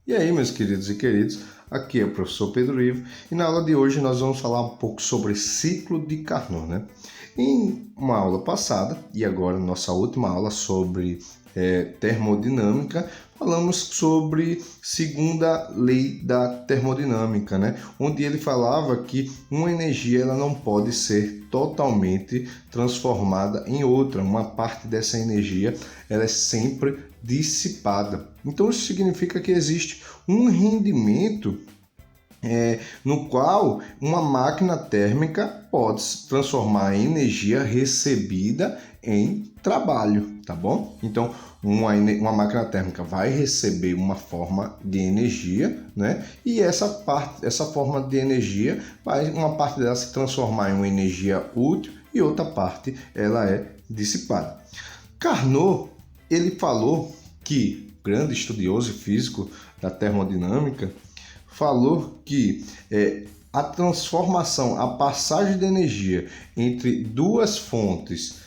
E aí, meus queridos e queridos, aqui é o professor Pedro Ivo e na aula de hoje nós vamos falar um pouco sobre ciclo de Carnot, né? Em uma aula passada e agora nossa última aula sobre termodinâmica, falamos sobre segunda lei da termodinâmica, né? Onde ele falava que uma energia ela não pode ser totalmente transformada em outra, uma parte dessa energia ela é sempre dissipada. Então isso significa que existe um rendimento no qual uma máquina térmica pode se transformar a energia recebida em trabalho, tá bom? Então, uma máquina térmica vai receber uma forma de energia, né? E essa forma de energia, uma parte dela se transformar em uma energia útil e outra parte ela é dissipada. Carnot, ele falou que, grande estudioso e físico da termodinâmica, falou que a transformação, a passagem de energia entre duas fontes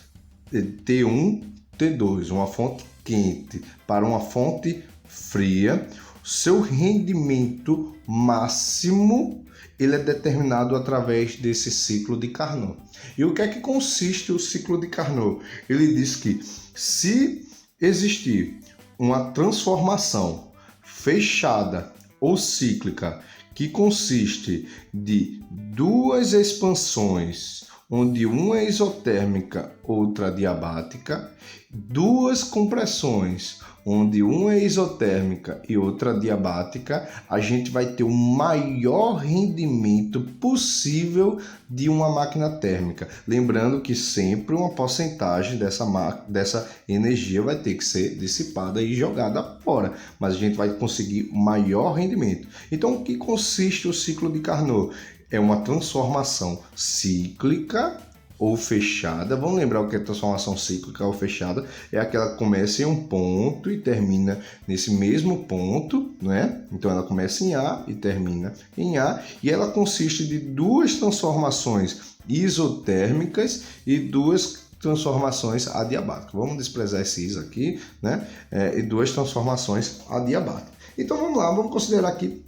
T1, T2, uma fonte quente para uma fonte fria, seu rendimento máximo ele é determinado através desse ciclo de Carnot. E o que é que consiste o ciclo de Carnot? Ele diz que se existir uma transformação fechada ou cíclica que consiste de duas expansões, onde uma é isotérmica, outra adiabática, duas compressões, onde uma é isotérmica e outra adiabática, a gente vai ter o maior rendimento possível de uma máquina térmica. Lembrando que sempre uma porcentagem dessa energia vai ter que ser dissipada e jogada fora, mas a gente vai conseguir maior rendimento. Então, o que consiste o ciclo de Carnot? É uma transformação cíclica ou fechada. Vamos lembrar o que é transformação cíclica ou fechada? É aquela que começa em um ponto e termina nesse mesmo ponto, né? Então ela começa em A e termina em A, e ela consiste de duas transformações isotérmicas e duas transformações adiabáticas. Vamos desprezar esse is aqui, né? E duas transformações adiabáticas. Então vamos lá, vamos considerar que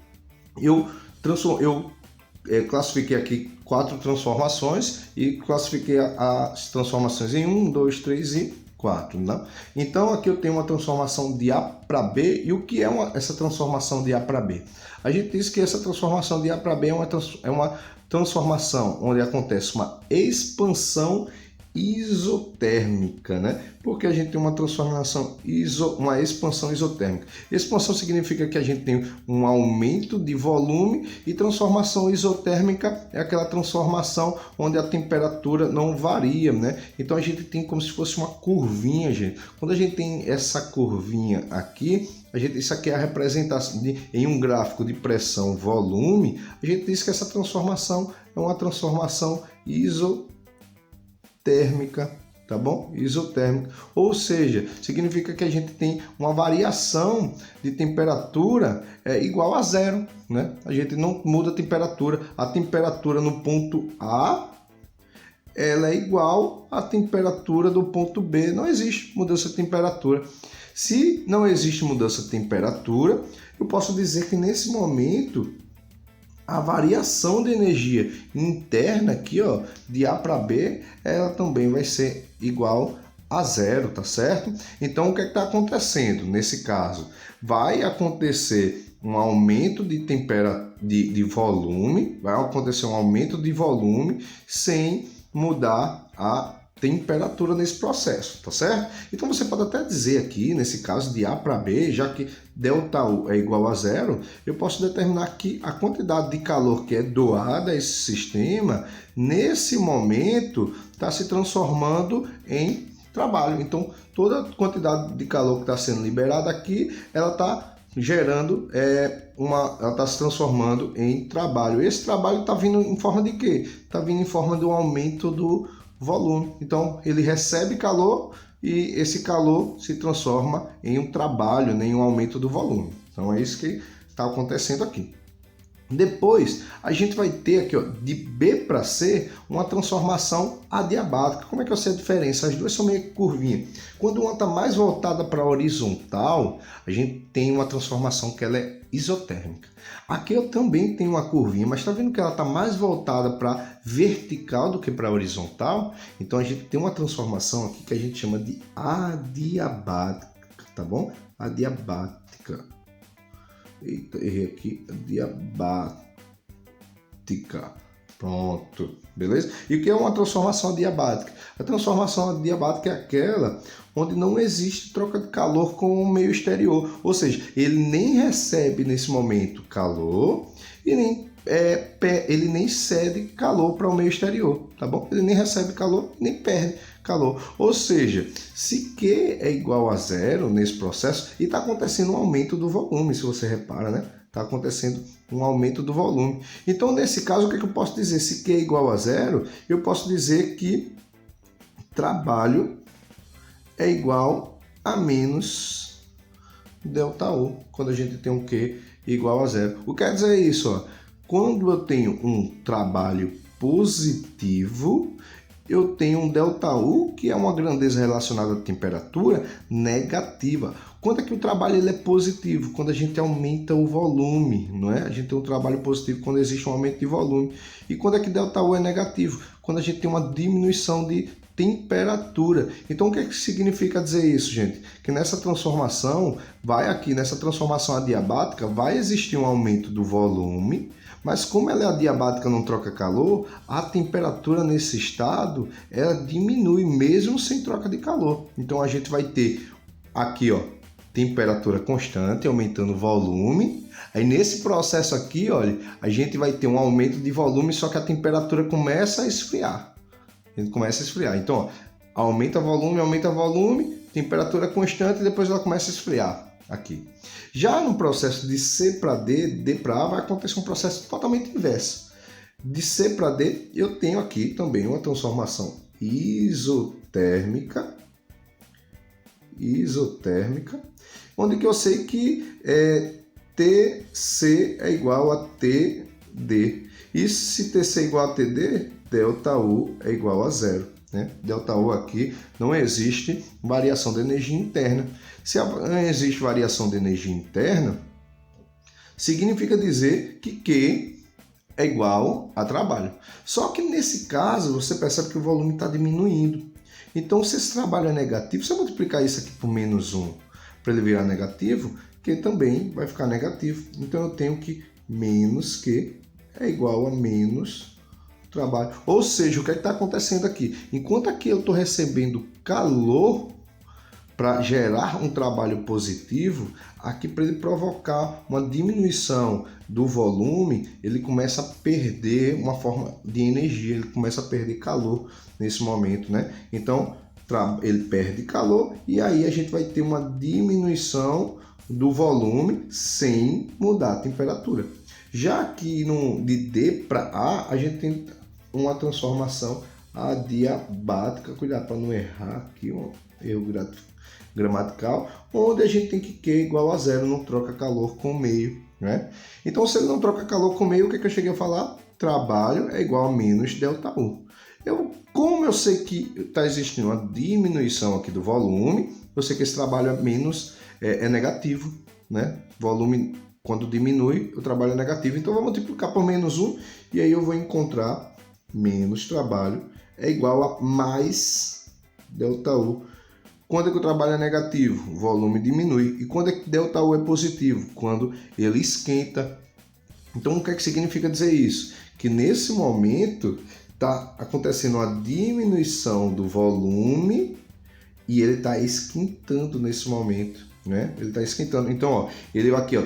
eu classifiquei aqui 4 transformações e classifiquei as transformações em 1, 2, 3 e 4. Né? Então aqui eu tenho uma transformação de A para B. E o que é essa transformação de A para B? A gente diz que essa transformação de A para B é uma transformação onde acontece uma expansão isotérmica, né? Porque a gente tem uma transformação uma expansão isotérmica. Expansão significa que a gente tem um aumento de volume, e transformação isotérmica é aquela transformação onde a temperatura não varia, né? Então a gente tem como se fosse uma curvinha, gente. Quando a gente tem essa curvinha aqui, isso aqui é a representação em um gráfico de pressão volume. A gente diz que essa transformação é uma transformação isotérmica, tá bom? Isotérmica, ou seja, significa que a gente tem uma variação de temperatura igual a zero, né? A gente não muda a temperatura no ponto A ela é igual à temperatura do ponto B, não existe mudança de temperatura. Se não existe mudança de temperatura, eu posso dizer que nesse momento a variação de energia interna aqui, ó, de A para B, ela também vai ser igual a zero, tá certo? Então, o que está acontecendo nesse caso? Vai acontecer um aumento de volume, vai acontecer um aumento de volume sem mudar a temperatura nesse processo, tá certo? Então você pode até dizer aqui, nesse caso de A para B, já que ΔU é igual a zero, eu posso determinar que a quantidade de calor que é doada a esse sistema, nesse momento, está se transformando em trabalho. Então toda a quantidade de calor que está sendo liberada aqui, ela está gerando ela está se transformando em trabalho. Esse trabalho está vindo em forma de quê? Está vindo em forma de um aumento do volume. Então ele recebe calor e esse calor se transforma em um trabalho, em um aumento do volume. Então é isso que está acontecendo aqui. Depois, a gente vai ter aqui, ó, de B para C, uma transformação adiabática. Como é que eu sei a diferença? As duas são meio curvinhas. Quando uma está mais voltada para a horizontal, a gente tem uma transformação que ela é isotérmica. Aqui eu também tenho uma curvinha, mas está vendo que ela está mais voltada para vertical do que para horizontal? Então a gente tem uma transformação aqui que a gente chama de adiabática, tá bom? Adiabática. Eita, errei aqui. Adiabática. Pronto, beleza? E o que é uma transformação adiabática? A transformação adiabática é aquela onde não existe troca de calor com o meio exterior. Ou seja, ele nem recebe nesse momento calor e ele nem cede calor para o meio exterior, tá bom? Ele nem recebe calor, nem perde calor. Ou seja, se Q é igual a zero nesse processo, e está acontecendo um aumento do volume, se você repara, né? Está acontecendo um aumento do volume. Então, nesse caso, o que eu posso dizer? Se Q é igual a zero, eu posso dizer que trabalho é igual a menos ΔU, quando a gente tem um Q igual a zero. O que quer dizer isso? Ó? Quando eu tenho um trabalho positivo, eu tenho um ΔU, que é uma grandeza relacionada à temperatura, negativa. Quando é que o trabalho ele é positivo? Quando a gente aumenta o volume, não é? A gente tem um trabalho positivo quando existe um aumento de volume. E quando é que ΔU é negativo? Quando a gente tem uma diminuição de temperatura. Então, o que é que significa dizer isso, gente? Que nessa transformação, nessa transformação adiabática, vai existir um aumento do volume, mas como ela é adiabática, não troca calor, a temperatura nesse estado, ela diminui mesmo sem troca de calor. Então, a gente vai ter aqui, ó, temperatura constante, aumentando o volume. Aí, nesse processo aqui, olha, a gente vai ter um aumento de volume, só que a temperatura começa a esfriar. A gente começa a esfriar. Então, ó, aumenta volume, temperatura constante e depois ela começa a esfriar aqui. Já no processo de C para D, D para A, vai acontecer um processo totalmente inverso. De C para D, eu tenho aqui também uma transformação isotérmica, onde que eu sei que TC é igual a TD. E se TC é igual a TD, ΔU é igual a zero. Né? ΔU aqui não existe variação de energia interna. Se não existe variação de energia interna, significa dizer que Q é igual a trabalho. Só que nesse caso, você percebe que o volume está diminuindo. Então, se esse trabalho é negativo, se eu multiplicar isso aqui por menos 1 para ele virar negativo, Q também vai ficar negativo. Então, eu tenho que menos Q é igual a menos trabalho. Ou seja, o que é que está acontecendo aqui? Enquanto aqui eu estou recebendo calor para gerar um trabalho positivo, aqui para ele provocar uma diminuição do volume, ele começa a perder uma forma de energia, ele começa a perder calor nesse momento, né? Então, ele perde calor e aí a gente vai ter uma diminuição do volume sem mudar a temperatura. Já que de D para A, a gente tem uma transformação adiabática, cuidado para não errar aqui, um erro gramatical, onde a gente tem que Q igual a zero, não troca calor com o meio, né? Então, se ele não troca calor com o meio, o que é que eu cheguei a falar? Trabalho é igual a menos ΔU. Como eu sei que está existindo uma diminuição aqui do volume, eu sei que esse trabalho é negativo, né? Volume, quando diminui, o trabalho é negativo. Então, eu vou multiplicar por menos 1 e aí eu vou encontrar menos trabalho é igual a mais ΔU. Quando é que o trabalho é negativo? O volume diminui. E quando é que ΔU é positivo? Quando ele esquenta. Então, o que é que significa dizer isso? Que nesse momento está acontecendo uma diminuição do volume e ele está esquentando nesse momento, né? Ele está esquentando. Então, ó, ele aqui, ó,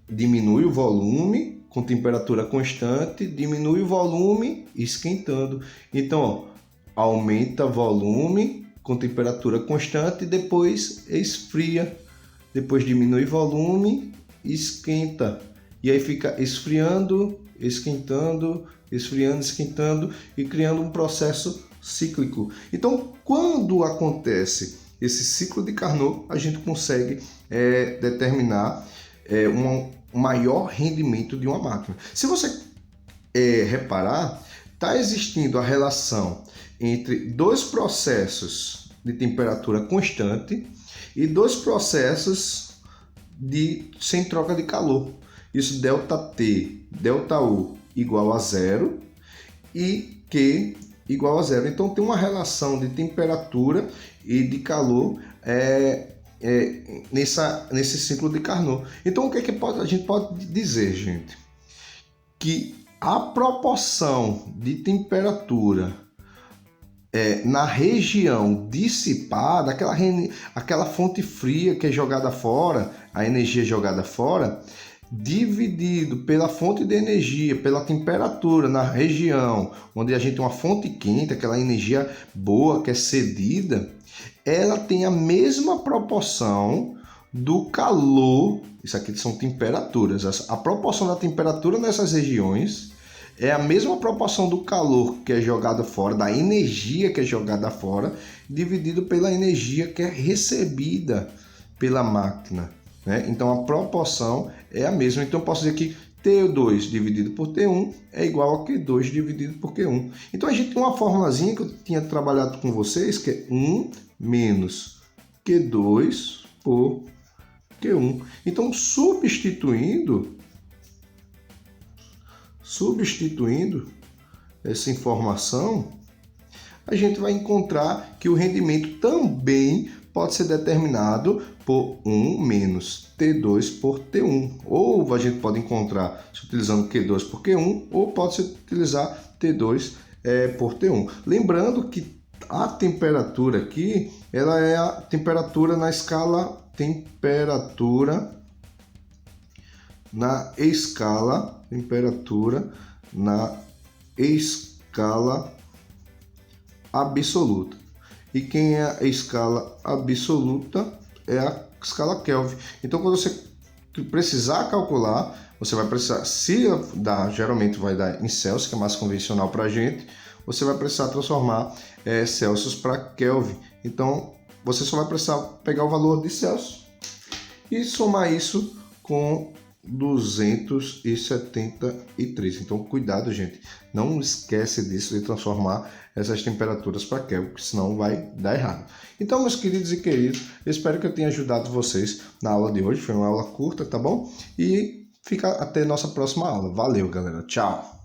diminui o volume com temperatura constante, diminui o volume esquentando. Então, ó, aumenta volume com temperatura constante e depois esfria. Depois diminui volume, esquenta. E aí fica esfriando, esquentando, esfriando, esquentando e criando um processo cíclico. Então, quando acontece esse ciclo de Carnot, a gente consegue determinar um maior rendimento de uma máquina. Se você reparar, está existindo a relação entre dois processos de temperatura constante e dois processos sem troca de calor. Isso ΔT, ΔU igual a zero e Q igual a zero. Então tem uma relação de temperatura e de calor nesse ciclo de Carnot. Então o que, a gente pode dizer, gente? Que a proporção de temperatura na região dissipada, aquela fonte fria que é jogada fora, a energia jogada fora, dividido pela fonte de energia, pela temperatura na região onde a gente tem uma fonte quente, aquela energia boa que é cedida, ela tem a mesma proporção do calor. Isso aqui são temperaturas. A proporção da temperatura nessas regiões é a mesma proporção do calor que é jogado fora, da energia que é jogada fora, dividido pela energia que é recebida pela máquina, né? Então a proporção é a mesma. Então eu posso dizer que T2 dividido por T1 é igual a Q2 dividido por Q1. Então a gente tem uma formulazinha que eu tinha trabalhado com vocês, que é 1 menos Q2 por Q1. Então substituindo essa informação, a gente vai encontrar que o rendimento também pode ser determinado por 1 menos T2 por T1. Ou a gente pode encontrar se utilizando Q2 por Q1, ou pode se utilizar T2 por T1. Lembrando que a temperatura aqui, ela é a temperatura na escala absoluta. E quem é a escala absoluta é a escala Kelvin. Então, quando você precisar calcular, você vai precisar, geralmente vai dar em Celsius, que é mais convencional para a gente, você vai precisar transformar Celsius para Kelvin. Então, você só vai precisar pegar o valor de Celsius e somar isso com 273. Então, cuidado, gente. Não esquece disso, de transformar essas temperaturas para Kelvin, porque senão vai dar errado. Então, meus queridos e queridos, eu espero que eu tenha ajudado vocês na aula de hoje. Foi uma aula curta, tá bom? E fica até nossa próxima aula. Valeu, galera. Tchau!